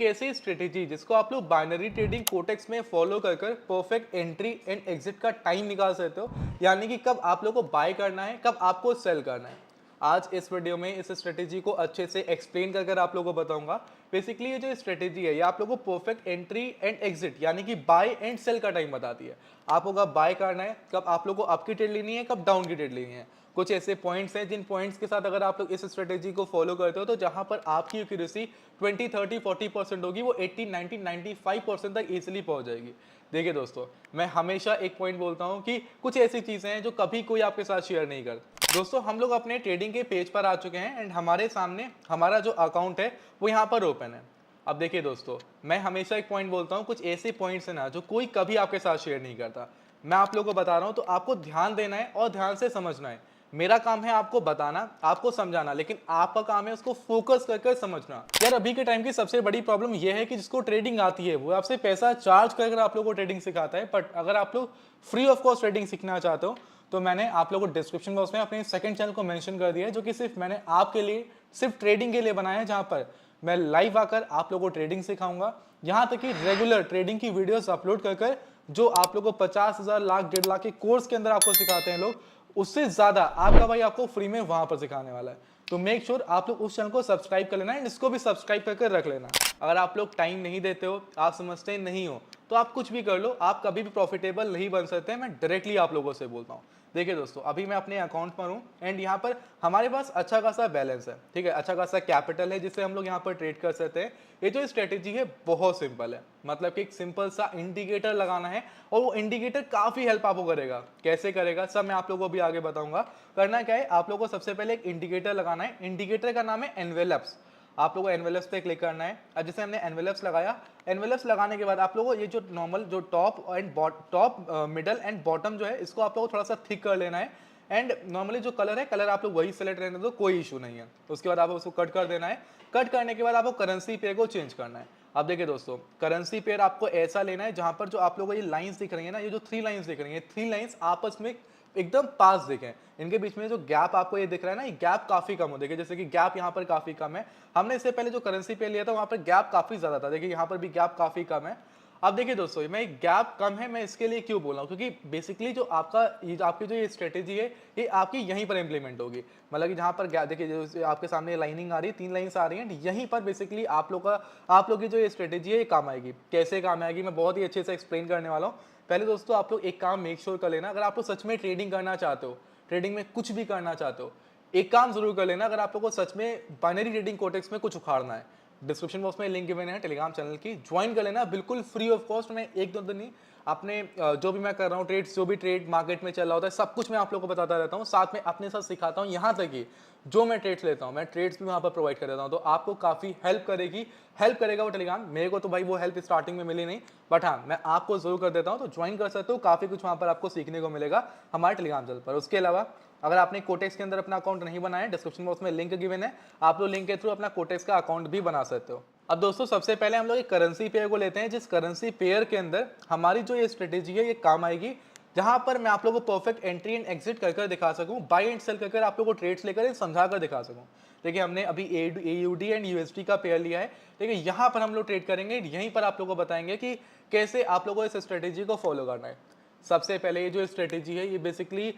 एक ऐसी स्ट्रेटेजी जिसको आप लोग बाइनरी ट्रेडिंग कोटेक्स में फॉलो कर कर परफेक्ट एंट्री एंड एग्जिट का टाइम निकाल सकते हो, यानी कि कब आप लोग को बाय करना है, कब आपको सेल करना है। आज इस वीडियो में इस स्ट्रेटेजी को अच्छे से एक्सप्लेन कर आप लोगों को बताऊंगा। बेसिकली ये जो स्ट्रेटेजी है ये आप लोगों को परफेक्ट एंट्री एंड एग्जिट यानी कि बाय एंड सेल का टाइम बताती है। आपको कब बाय करना है, कब आप लोग को अप की ट्रेड लेनी है, कब डाउन की ट्रेड लेनी है। कुछ ऐसे पॉइंट्स हैं जिन पॉइंट्स के साथ अगर आप लोग इस स्ट्रेटेजी को फॉलो करते हो तो जहां पर आपकी एक्यूरेसी 20, 30, 40% होगी वो 80, 90, 95% तक इजीली पहुंच जाएगी। देखिए दोस्तों, मैं हमेशा एक पॉइंट बोलता हूं कि कुछ ऐसी चीजें हैं जो कभी कोई आपके साथ शेयर नहीं करता। दोस्तों, हम लोग अपने ट्रेडिंग के पेज पर आ चुके हैं एंड हमारे सामने हमारा जो अकाउंट है वो यहाँ पर ओपन है। अब देखिए दोस्तों, मैं हमेशा एक पॉइंट बोलता हूँ, कुछ ऐसे पॉइंट्स है ना जो कोई कभी आपके साथ शेयर नहीं करता। मैं आप लोगों को बता रहा हूँ तो आपको ध्यान देना है और ध्यान से समझना है। मेरा काम है आपको बताना, आपको समझाना, लेकिन आपका काम है उसको फोकस कर समझना। यार अभी के टाइम की सबसे बड़ी प्रॉब्लम यह है कि जिसको ट्रेडिंग आती है वो आपसे पैसा चार्ज कर आप लोगों को ट्रेडिंग सिखाता है। बट अगर आप लोग फ्री ऑफ कॉस्ट ट्रेडिंग सीखना चाहते हो तो मैंने आप लोगों को डिस्क्रिप्शन बॉक्स में अपने सेकंड चैनल को मेंशन कर दिया है, जो कि सिर्फ मैंने आपके लिए सिर्फ ट्रेडिंग के लिए बनाया है, जहां पर मैं लाइव आकर आप लोगों को ट्रेडिंग सिखाऊंगा। यहां तक कि रेगुलर ट्रेडिंग की वीडियोस अपलोड कर जो आप लोगों को 50,000, लाख, 1.5 लाख के कोर्स के अंदर आपको सिखाते हैं लोग, उससे ज्यादा आपका भाई आपको फ्री में वहां पर सिखाने वाला है। तो मेक श्योर आप लोग उस चैनल को सब्सक्राइब कर लेना एंड इसको भी सब्सक्राइब करके रख लेना। अगर आप लोग टाइम नहीं देते हो, आप समझते नहीं हो, तो आप कुछ भी कर लो, आप कभी भी प्रॉफिटेबल नहीं बन सकते। मैं डायरेक्टली आप लोगों से बोलता हूँ। देखिए दोस्तों, अभी मैं अपने अकाउंट पर हूँ एंड यहाँ पर हमारे पास अच्छा खासा बैलेंस है, ठीक है, अच्छा खासा कैपिटल है जिससे हम लोग यहाँ पर ट्रेड कर सकते हैं। ये जो स्ट्रेटेजी है बहुत सिंपल है, मतलब कि एक सिंपल सा इंडिकेटर लगाना है और वो इंडिकेटर काफी हेल्प आपको करेगा। कैसे करेगा सब मैं आप लोगों को भी आगे बताऊंगा। करना क्या है, आप लोगों को सबसे पहले एक इंडिकेटर लगाना है। इंडिकेटर का नाम है एनवेलप्स। आप लोगों को एनवेलप्स पे क्लिक करना है। अब जैसे हमने एनवेलप्स लगाया, एनवेलप्स लगाने के बाद आप लोगों को ये जो नॉर्मल जो टॉप मिडल एंड बॉटम जो है इसको आप लोगों को थोड़ा सा थिक कर लेना है। एंड नॉर्मली जो कलर है, कलर आप लोग वही सेलेक्ट रहने दो, कोई इशू नहीं है। उसके बाद आप उसको कट कर देना है। कट करने के बाद आपको करेंसी पेयर को चेंज करना है। अब देखिए दोस्तों, करेंसी पेयर आपको ऐसा लेना है जहां पर जो आप लोगों को ये लाइंस दिख रही है ना, ये जो 3 लाइंस दिख रही है, 3 लाइंस आपस में एकदम पास दिखे। इनके बीच में जो गैप आपको ये दिख रहा है ना, ये गैप काफी कम हो। देखिए जैसे कि गैप यहाँ पर काफी कम है। हमने इससे पहले जो करेंसी पेयर लिया था वहां पर गैप काफी ज्यादा था। देखिए यहाँ पर भी गैप काफी कम है। अब देखिए दोस्तों, मैं गैप कम है, मैं इसके लिए क्यों बोल रहा हूँ, क्योंकि बेसिकली जो आपकी जो ये स्ट्रेटेजी है ये आपकी यहीं पर इंप्लीमेंट होगी। मतलब कि जहां पर गैप देखिए, जो आपके सामने लाइनिंग आ रही है, 3 लाइन्स आ रही हैं, यहीं पर बेसिकली आप लोग की जो ये स्ट्रेटेजी है ये काम आएगी। कैसे काम आएगी मैं बहुत ही अच्छे से एक्सप्लेन करने वाला हूँ। पहले दोस्तों आप लोग एक काम मेक श्योर कर लेना, अगर आप लोग सच में ट्रेडिंग करना चाहते हो, ट्रेडिंग में कुछ भी करना चाहते हो, एक काम जरूर कर लेना। अगर आप लोग को सच में बाइनरी ट्रेडिंग कोटेक्स में कुछ उखाड़ना है, डिस्क्रिप्शन बॉक्स में लिंक गिवन है टेलीग्राम चैनल की, ज्वाइन कर लेना, बिल्कुल फ्री ऑफ कॉस्ट। मैं एक दो दिन नहीं, अपने जो भी मैं कर रहा हूँ ट्रेड्स, जो भी ट्रेड मार्केट में चल रहा होता है, सब कुछ मैं आप लोगों को बताता रहता हूँ, साथ में अपने साथ सिखाता हूँ। यहाँ तक कि जो मैं ट्रेड्स लेता हूँ, मैं ट्रेड्स भी वहाँ पर प्रोवाइड कर देता हूँ, तो आपको काफ़ी हेल्प करेगा वो टेलीग्राम। मेरे को तो भाई वो हेल्प स्टार्टिंग में मिली नहीं, बट हाँ मैं आपको जरूर कर देता हूँ, तो ज्वाइन कर सकते हो। काफ़ी कुछ वहाँ पर आपको सीखने को मिलेगा हमारे टेलीग्राम चैनल पर। उसके अलावा अगर आपने कोटेक्स के अंदर अपना अकाउंट नहीं बनाया, डिस्क्रिप्शन बॉक्स में लिंक गिवन है, आप लोग लिंक के थ्रू अपना कोटेक्स का अकाउंट भी बना सकते हो। अब दोस्तों सबसे पहले हम लोग एक करेंसी पेयर को लेते हैं, जिस करेंसी पेयर के अंदर हमारी जो ये स्ट्रेटेजी है ये काम आएगी, जहां पर मैं आप लोगों को परफेक्ट एंट्री एंड एग्जिट कर दिखा सकूं, बाय एंड सेल कर आप लोगों को ट्रेड्स लेकर समझा कर दिखा सकूं। देखिए हमने अभी AUD एंड USD का पेयर लिया है। देखिए यहाँ पर हम लोग ट्रेड करेंगे, यहीं पर आप लोगों को बताएंगे कि कैसे आप लोगों को इस स्ट्रेटेजी को फॉलो करना है। सबसे पहले ये जो स्ट्रेटेजी है ये बेसिकली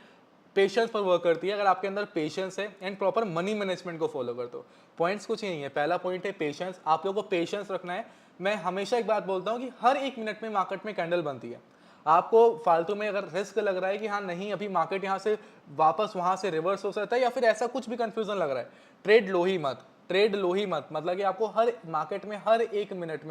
पेशेंस पर वर्क करती है। अगर आपके अंदर पेशेंस है एंड प्रॉपर मनी मैनेजमेंट को फॉलो करते हो, पॉइंट्स कुछ नहीं है। पहला पॉइंट है पेशेंस, आप लोगों को पेशेंस रखना है। मैं हमेशा एक बात बोलता हूँ कि हर 1 मिनट में मार्केट में कैंडल बनती है। आपको फालतू में अगर रिस्क लग रहा है कि हाँ नहीं अभी मार्केट यहाँ से वापस वहां से रिवर्स हो सकता है, या फिर ऐसा कुछ भी कंफ्यूजन लग रहा है, ट्रेड लो ही मत, ट्रेड लो ही मत। मतलब कि आपको हर मार्केट में हर एक मिनट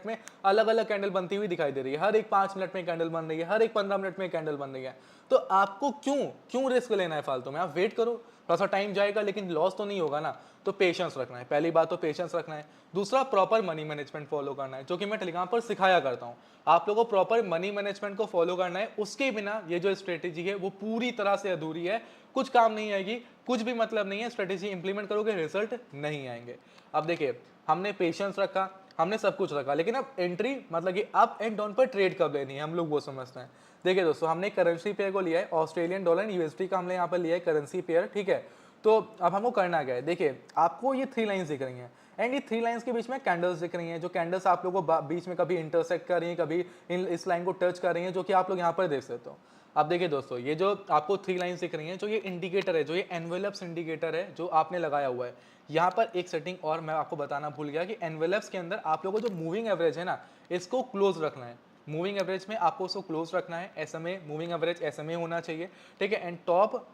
में अलग अलग कैंडल बनती हुई दिखाई दे रही है। हर एक 5 मिनट में कैंडल बन रही है, हर एक 15 मिनट में कैंडल बन रही है। तो आपको क्यों रिस्क लेना है फालतू में? आप वेट करो, थोड़ा सा टाइम जाएगा लेकिन लॉस तो नहीं होगा ना। तो पेशेंस रखना है, पहली बात तो पेशेंस रखना है। दूसरा प्रॉपर मनी मैनेजमेंट फॉलो करना है, जो कि मैं टेलीग्राम पर सिखाया करता हूँ। आप लोगों को प्रॉपर मनी मैनेजमेंट को फॉलो करना है, उसके बिना ये जो स्ट्रेटेजी है वो पूरी तरह से अधूरी है, कुछ काम नहीं आएगी, कुछ भी मतलब नहीं है। स्ट्रेटेजी इंप्लीमेंट करोगे रिजल्ट नहीं आएंगे। अब देखिए हमने पेशेंस रखा, हमने सब कुछ रखा, लेकिन अब एंट्री मतलब कि अप एंड डाउन पर ट्रेड कब लेनी है हम लोग वो समझते हैं। देखिए दोस्तों, हमने करेंसी पेयर को लिया है, ऑस्ट्रेलियन डॉलर USD का हमने यहाँ पर लिया है करेंसी पेयर, ठीक है। तो अब हमको करना क्या है, देखिए आपको ये 3 लाइन्स दिख रही हैं एंड ये 3 लाइंस के बीच में कैंडल्स दिख रही हैं, जो कैंडल्स आप लोगों को बीच में कभी इंटरसेक्ट कर रही हैं, कभी इस लाइन को टच कर रही हैं, जो कि आप लोग यहाँ पर देख सकते हो। अब देखिए दोस्तों, ये जो आपको 3 लाइंस दिख रही हैं, जो ये इंडिकेटर है, जो ये एनवेलप्स इंडिकेटर है जो आपने लगाया हुआ है, यहाँ पर एक सेटिंग और मैं आपको बताना भूल गया कि एनवेलप्स के अंदर आप लोगों को जो मूविंग एवरेज है ना, इसको क्लोज रखना है। मूविंग एवरेज में आपको उसको क्लोज रखना है, SMA मूविंग एवरेज SMA होना चाहिए, ठीक है। एंड टॉप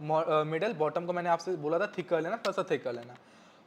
मिडल बॉटम को मैंने आपसे बोला था थिक कर लेना, थोड़ा सा थिक कर लेना।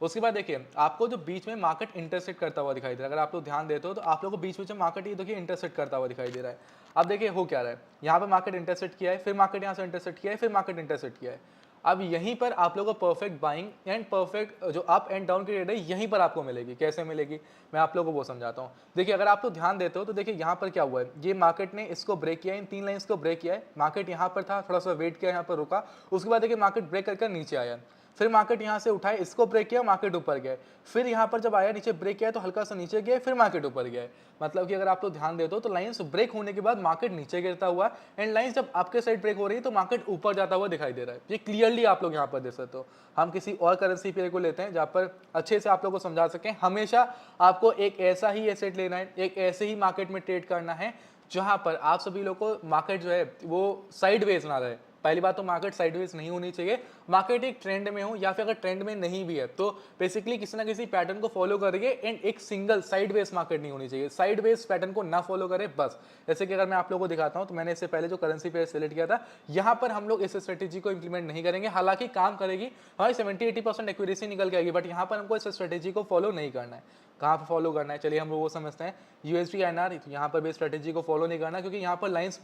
उसके बाद देखिए आपको जो बीच में मार्केट इंटरसेक्ट करता हुआ दिखाई दे रहा है, अगर आप लोग ध्यान देते हो तो आप लोग को बीच बीच में मार्केट ये देखिए इंटरसेक्ट करता हुआ दिखाई दे रहा है। अब देखिए हो क्या रहा है, यहाँ पे मार्केट इंटरसेक्ट किया है, फिर मार्केट यहाँ से इंटरसेक्ट किया है, फिर मार्केट इंटरसेक्ट किया है। अब यहीं पर आप लोगों को परफेक्ट बाइंग एंड परफेक्ट जो अप एंड डाउन की ट्रेड है यहीं पर आपको मिलेगी। कैसे मिलेगी मैं आप लोगों को वो समझाता हूँ। देखिए अगर आप लोग ध्यान देते हो तो देखिए यहाँ पर क्या हुआ है, ये मार्केट ने इसको ब्रेक किया है, इन 3 लाइंस को ब्रेक किया है। मार्केट यहाँ पर था, थोड़ा सा वेट किया, यहाँ पर रुका, उसके बाद देखिए मार्केट ब्रेक करके नीचे आया, फिर मार्केट यहाँ से उठाए, इसको ब्रेक किया, मार्केट ऊपर गया, फिर यहाँ पर जब आया नीचे ब्रेक किया तो हल्का सा नीचे गया, फिर मार्केट ऊपर गया। मतलब कि अगर आप लोग ध्यान देते हो तो लाइंस ब्रेक होने के बाद मार्केट नीचे गिरता हुआ एंड लाइंस जब आपके साइड ब्रेक हो रही है तो मार्केट ऊपर जाता हुआ दिखाई दे रहा है। ये क्लियरली आप लोग यहाँ पर देख सकते हो। हम किसी और करेंसी पेयर को लेते हैं जहाँ पर अच्छे से आप लोग को समझा सकें। हमेशा आपको एक ऐसा ही एसेट लेना है, एक ऐसे ही मार्केट में ट्रेड करना है जहां पर आप सभी लोग को मार्केट जो है वो साइडवेज ना रहे। पहली बात तो मार्केट साइडवेज नहीं होनी चाहिए, मार्केट एक ट्रेंड में हो या फिर अगर ट्रेंड में नहीं भी है तो बेसिकली किसी ना किसी पैटर्न को फॉलो करिए एंड एक सिंगल साइडवेज मार्केट नहीं होनी चाहिए। साइडवेज पैटर्न को ना फॉलो करें बस। जैसे कि अगर मैं आप लोगों को दिखाता हूं तो मैंने इससे पहले जो करेंसी पेयर सेलेक्ट किया था, यहां पर हम लोग इस स्ट्रेटेजी को इंप्लीमेंट नहीं करेंगे। हालांकि काम करेगी, हमारी 70-80% एक्यूरेसी निकल के आएगी, बट यहाँ पर हमको इस स्ट्रेटेजी को फॉलो नहीं करना है। कहाँ पर फॉलो करना है चलिए हम लोग वो समझते हैं। USD INR यहाँ पर भी स्ट्रेटेजी को फॉलो नहीं करना, क्योंकि यहाँ पर लाइंस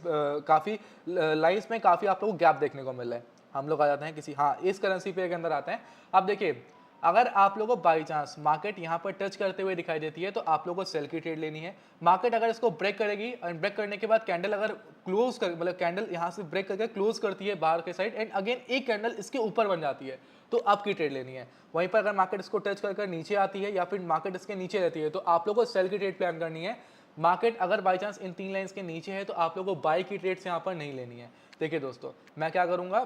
में काफ़ी आप लोगों को गैप देखने को मिल रहा है। हम लोग आ जाते हैं किसी इस करेंसी पेयर के अंदर आते हैं। अब देखिए अगर आप लोगों को बाई चांस मार्केट यहाँ पर टच करते हुए दिखाई देती है तो आप लोगों को सेल की ट्रेड लेनी है। मार्केट अगर इसको ब्रेक करेगी और ब्रेक करने के बाद कैंडल अगर क्लोज कर मतलब कैंडल यहाँ से ब्रेक करके क्लोज करती है बाहर के साइड एंड अगेन एक कैंडल इसके ऊपर बन जाती है तो आपकी ट्रेड लेनी है। वहीं पर अगर मार्केट इसको टच कर नीचे आती है या फिर मार्केट इसके नीचे रहती है तो आप लोगों को सेल की ट्रेड प्लान करनी है। मार्केट अगर बाई चांस इन 3 लाइंस के नीचे है तो आप लोगों को बाई की ट्रेड्स यहाँ पर नहीं लेनी है। देखिए दोस्तों मैं क्या करूँगा,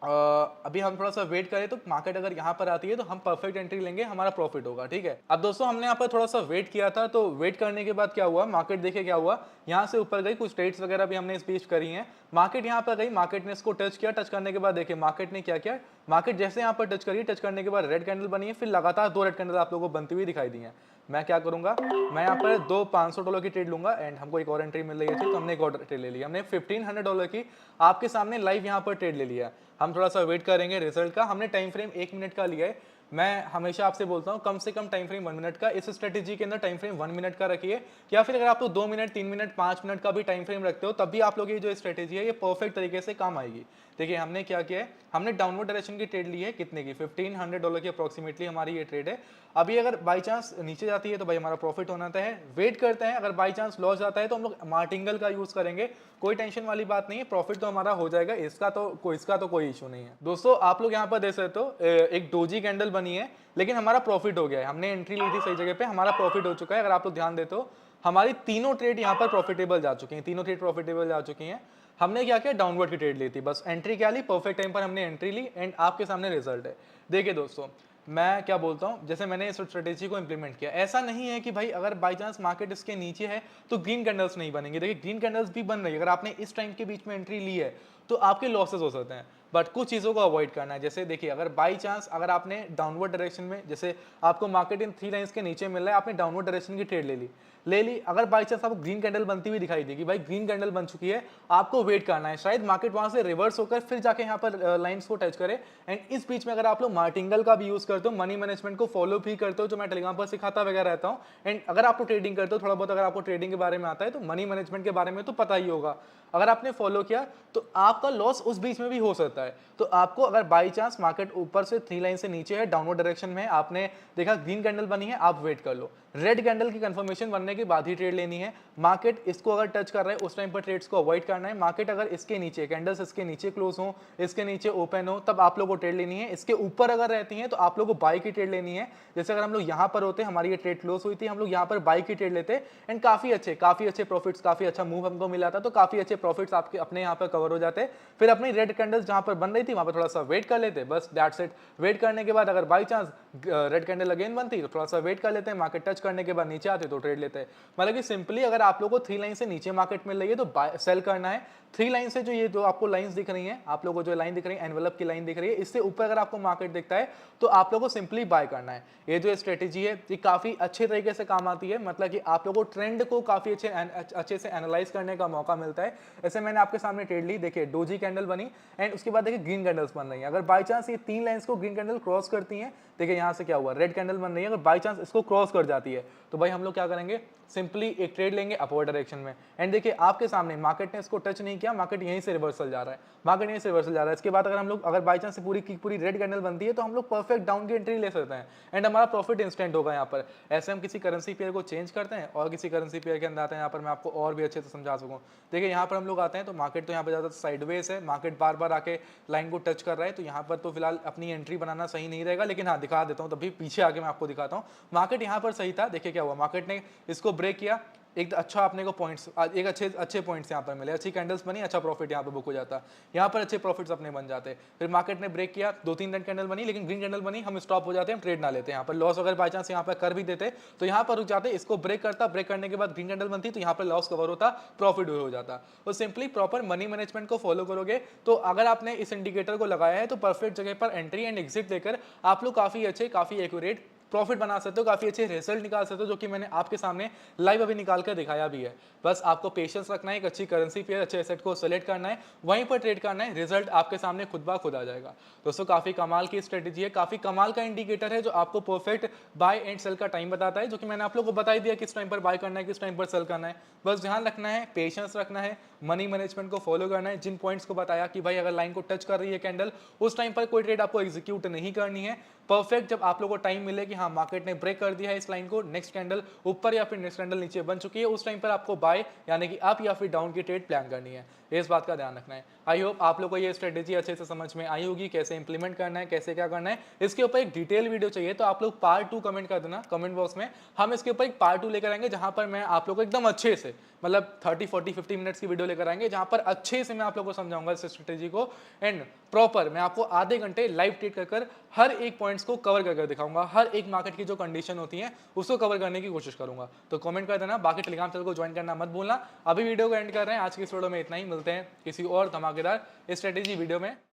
अभी हम थोड़ा सा वेट करें तो मार्केट अगर यहाँ पर आती है तो हम परफेक्ट एंट्री लेंगे, हमारा प्रॉफिट होगा, ठीक है। अब दोस्तों हमने यहाँ पर थोड़ा सा वेट किया था, तो वेट करने के बाद क्या हुआ, मार्केट देखिए क्या हुआ, यहाँ से ऊपर गई, कुछ ट्रेड्स वगैरह भी हमने इस बीच करी हैं। मार्केट यहाँ पर गई, मार्केट ने इसको टच किया, टच करने के बाद देखिए मार्केट ने क्या किया, मार्केट जैसे यहाँ पर टच करी, टच करने के बाद रेड कैंडल बनी है, फिर लगातार 2 रेड कैंडल आप लोगों को बनती हुई दिखाई दी है। मैं क्या करूंगा, मैं यहाँ पर 2 $500 की ट्रेड लूंगा एंड हमको एक और एंट्री मिल रही है तो हमने एक और ट्रेड ले लिया। हमने $1500 की आपके सामने लाइव यहाँ पर ट्रेड ले लिया। हम थोड़ा सा वेट करेंगे रिजल्ट का। हमने टाइम फ्रेम 1 मिनट का लिया है। मैं हमेशा आपसे बोलता हूँ कम से कम टाइम फ्रेम 1 मिनट का, इस स्ट्रेटेजी के अंदर टाइम फ्रेम 1 मिनट का रखिए, या फिर अगर आप तो 2 मिनट 3 मिनट 5 मिनट का भी टाइम फ्रेम रखते हो तब भी आप लोग ये जो स्ट्रेटेजी है ये परफेक्ट तरीके से काम आएगी। देखिए हमने क्या किया है, हमने डाउनवर्ड डायरेक्शन की ट्रेड ली है, कितने की, $1500 की अप्रोक्सीमेटली हमारी ये ट्रेड है। अभी अगर बाई चांस नीचे जाती है तो भाई हमारा प्रॉफिट होना है, वेट करते हैं। अगर बाई चांस लॉस जाता है तो हम लोग मार्टिंगल का यूज करेंगे, कोई टेंशन वाली बात नहीं है, प्रॉफिट तो हमारा हो जाएगा, इसका तो कोई इशू नहीं है। दोस्तों आप लोग यहाँ पर देख सकते हो एक डोजी कैंडल बनी है लेकिन हमारा प्रॉफिट हो गया है, हमने एंट्री ली थी सही जगह पे, हमारा प्रॉफिट हो चुका है। अगर आप लोग ध्यान देते हो हमारी तीनों ट्रेड यहाँ पर प्रॉफिटेबल जा चुकी हैं, तीनों ट्रेड प्रॉफिटेबल जा चुकी हैं। हमने क्या किया, डाउनवर्ड की ट्रेड ली थी, बस एंट्री क्या ली, परफेक्ट टाइम पर हमने एंट्री ली एंड आपके सामने रिजल्ट है। देखिए दोस्तों मैं क्या बोलता हूँ, जैसे मैंने इस स्ट्रेटेजी को इंप्लीमेंट किया, ऐसा नहीं है कि भाई अगर बाई चांस मार्केट इसके नीचे है तो ग्रीन कैंडल्स नहीं बनेंगे। देखिए ग्रीन कैंडल्स भी बन रही है, अगर आपने इस टाइम के बीच में एंट्री ली है तो आपके लॉसेस हो सकते हैं, बट कुछ चीज़ों को अवॉइड करना है। जैसे देखिए अगर बाई चांस अगर आपने डाउनवर्ड डायरेक्शन में, जैसे आपको मार्केट इन 3 लाइंस के नीचे मिल रहा है, आपने डाउनवर्ड डायरेक्शन की ट्रेड ले ली, अगर बाई चांस आपको ग्रीन कैंडल बनती हुई दिखाई देगी, भाई ग्रीन कैंडल बन चुकी है, आपको वेट करना है, शायद मार्केट वहां से रिवर्स होकर फिर जाके यहाँ पर लाइंस को टच करे। एंड इस बीच में अगर आप लोग मार्टिंगल का भी यूज करते हो, मनी मैनेजमेंट को फॉलो भी करते हो, जो मैं टेलीग्राम पर सिखाता वगैरह रहता हूँ, एंड अगर आप ट्रेडिंग करते हो थोड़ा बहुत, अगर आपको ट्रेडिंग के बारे में आता है तो मनी मैनेजमेंट के बारे में तो पता ही होगा, अगर आपने फॉलो किया तो आपका लॉस उस बीच में भी हो सकता है। तो आपको अगर बाई चांस मार्केट ऊपर से 3 लाइन से नीचे है, डाउनवर्ड डायरेक्शन में, आपने देखा ग्रीन कैंडल बनी है, आप वेट कर लो, रेड कैंडल की कंफर्मेशन बनने के बाद ही ट्रेड लेनी है। मार्केट इसको अगर टच कर रहा है उस टाइम पर ट्रेड्स को अवॉइड करना है। मार्केट अगर इसके नीचे कैंडल्स इसके नीचे क्लोज हो, इसके नीचे ओपन हो, तब आप लोगों को ट्रेड लेनी है। इसके ऊपर अगर रहती है तो आप लोगों को बाई की ट्रेड लेनी है। जैसे अगर हम लोग यहाँ पर होते, हमारी ये ट्रेड क्लोज हुई थी, हम लोग यहाँ पर बाई की ट्रेड लेते एंड काफी अच्छे प्रॉफिट्स, काफी अच्छा मूव हमको मिला था, तो काफी अच्छे प्रॉफिट्स आपके अपने यहाँ पर कवर हो जाते। फिर अपनी रेड कैंडल्स जहाँ पर बन रही थी वहाँ पर थोड़ा सा वेट कर लेते, बस दैट्स इट। वेट करने के बाद अगर by chance red candle again बनती तो थोड़ा सा वेट कर लेते हैं, मार्केट टच करने के बाद नीचे आते तो ट्रेड लेते हैं। मतलब कि सिंपली अगर आप लोगों को 3 लाइन से नीचे मार्केट मिल रही है तो सेल करना है। 3 लाइन से जो आपको लाइंस दिख रही हैं, आप लोगों को जो लाइन दिख रही है एनवेलप की लाइन दिख रही है, इससे ऊपर अगर आपको मार्केट दिखता है तो आप लोगों को सिंपली बाय करना है। ये जो स्ट्रेटेजी है ये काफी अच्छे तरीके से काम आती है, मतलब कि आप लोगों को ट्रेंड को काफी अच्छे से एनालाइज करने का मौका मिलता है। ऐसे मैंने आपके सामने ट्रेड ली, देखिए डोजी कैंडल बनी एंड उसके बाद देखिए ग्रीन कैंडल्स बन रही हैं। अगर बाई चांस ये 3 लाइंस को ग्रीन कैंडल क्रॉस करती हैं, देखिए यहाँ से क्या हुआ, रेड कैंडल बन रही है, अगर बाई चांस इसको क्रॉस कर जाती है तो भाई हम लोग क्या करेंगे, सिंपली एक ट्रेड लेंगे अपवर्ड डायरेक्शन में। एंड देखिए आपके सामने मार्केट ने इसको टच नहीं किया, मार्केट यहीं से रिवर्सल जा रहा है, मार्केट यहीं से रिवर्सल जा रहा है। इसके बाद अगर हम लोग अगर बाई चांस पूरी की पूरी रेड कैंडल बनती है तो हम लोग परफेक्ट डाउन की एंट्री ले सकते हैं एंड हमारा प्रॉफिट इंस्टेंट होगा यहाँ पर। ऐसे हम किसी करेंसी पेयर को चेंज करते हैं और किसी करेंसी पेयर के अंदर आते हैं, यहाँ पर मैं आपको और भी अच्छे से समझा सकूँ। देखिए यहाँ पर हम लोग आते हैं तो मार्केट तो यहाँ पर ज़्यादा साइडवेज है, मार्केट बार बार आके लाइन को टच कर रहा है, तो यहाँ पर तो फिलहाल अपनी एंट्री बनाना सही नहीं रहेगा, लेकिन हाँ दिखा देता हूँ, तभी पीछे आके मैं आपको दिखाता हूँ। मार्केट यहाँ पर सही था, देखिए क्या हुआ, मार्केट ने इसको ब्रेक किया, एक अच्छा अपने को पॉइंट्स, एक अच्छे पॉइंट्स यहाँ पर मिले, अच्छी कैंडल्स बनी, अच्छा प्रॉफिट यहाँ पर बुक हो जाता, यहाँ पर अच्छे प्रॉफिट्स अपने बन जाते। फिर मार्केट ने ब्रेक किया, 2-3 रेड कैंडल बनी लेकिन ग्रीन कैंडल बनी, हम स्टॉप हो जाते हैं, हम ट्रेड ना लेते, यहाँ पर लॉस अगर बाई चांस यहाँ पर कर भी देते तो यहाँ पर रुक जाते, इसको ब्रेक करता, ब्रेक करने के बाद ग्रीन कैंडल बनती तो यहाँ पर लॉस कवर होता, प्रॉफिट हो जाता। तो सिंपली प्रॉपर मनी मैनेजमेंट को फॉलो करोगे तो अगर आपने इस इंडिकेटर को लगाया है तो परफेक्ट जगह पर एंट्री एंड एग्जिट लेकर आप लोग काफी अच्छे, काफी एक्यूरेट प्रॉफिट बना सकते हो, काफी अच्छे रिजल्ट निकाल सकते हो, जो कि मैंने आपके सामने लाइव अभी निकाल कर दिखाया भी है। बस आपको पेशेंस रखना है, एक अच्छी करेंसी पेयर, अच्छे एसेट को सेलेक्ट करना है, वहीं पर ट्रेड करना है, रिजल्ट आपके सामने खुद ब खुद आ जाएगा। दोस्तों काफी कमाल की स्ट्रेटेजी है, काफी कमाल का इंडिकेटर है जो आपको परफेक्ट बाय एंड सेल का टाइम बताता है, जो कि मैंने आप लोगों को बता दिया किस टाइम पर बाय करना है, किस टाइम पर सेल करना है। बस ध्यान रखना है, पेशेंस रखना है, मनी मैनेजमेंट को फॉलो करना है। जिन पॉइंट्स को बताया कि भाई अगर लाइन को टच कर रही है कैंडल, उस टाइम पर कोई ट्रेड आपको एग्जीक्यूट नहीं करनी है। परफेक्ट जब आप लोगों को टाइम मिले कि हाँ मार्केट ने ब्रेक कर दिया है इस लाइन को, नेक्स्ट कैंडल ऊपर या फिर नेक्स्ट कैंडल नीचे बन चुकी है, उस टाइम पर आपको बाय यानी कि अप या फिर डाउन की ट्रेड प्लान करनी है। इस बात का ध्यान रखना है। आई होप आप लोग को ये स्ट्रेटेजी अच्छे से समझ में आई होगी, कैसे इंप्लीमेंट करना है, कैसे क्या करना है। इसके ऊपर एक डिटेल वीडियो चाहिए तो आप लोग पार्ट 2 कमेंट कर देना कमेंट बॉक्स में, हम इसके ऊपर एक पार्ट 2 लेकर आएंगे जहां पर मैं आप लोग को एकदम अच्छे से, मतलब 30-40-50 मिनट्स की वीडियो लेकर आएंगे जहां पर अच्छे से मैं आप लोगों को समझाऊंगा इस स्ट्रेटेजी को एंड प्रॉपर मैं आपको आधे घंटे लाइव ट्रेड कर हर एक पॉइंट्स को कवर कर दिखाऊंगा, हर एक मार्केट की जो कंडीशन होती है उसको कवर करने की कोशिश करूंगा। तो कमेंट कर देना, बाकी टेलीग्राम चैनल को ज्वाइन करना मत भूलना। अभी वीडियो को एंड कर रहे हैं, आज की इस वीडियो में इतना ही, मिलते हैं किसी और धमाकेदार स्ट्रेटेजी वीडियो में।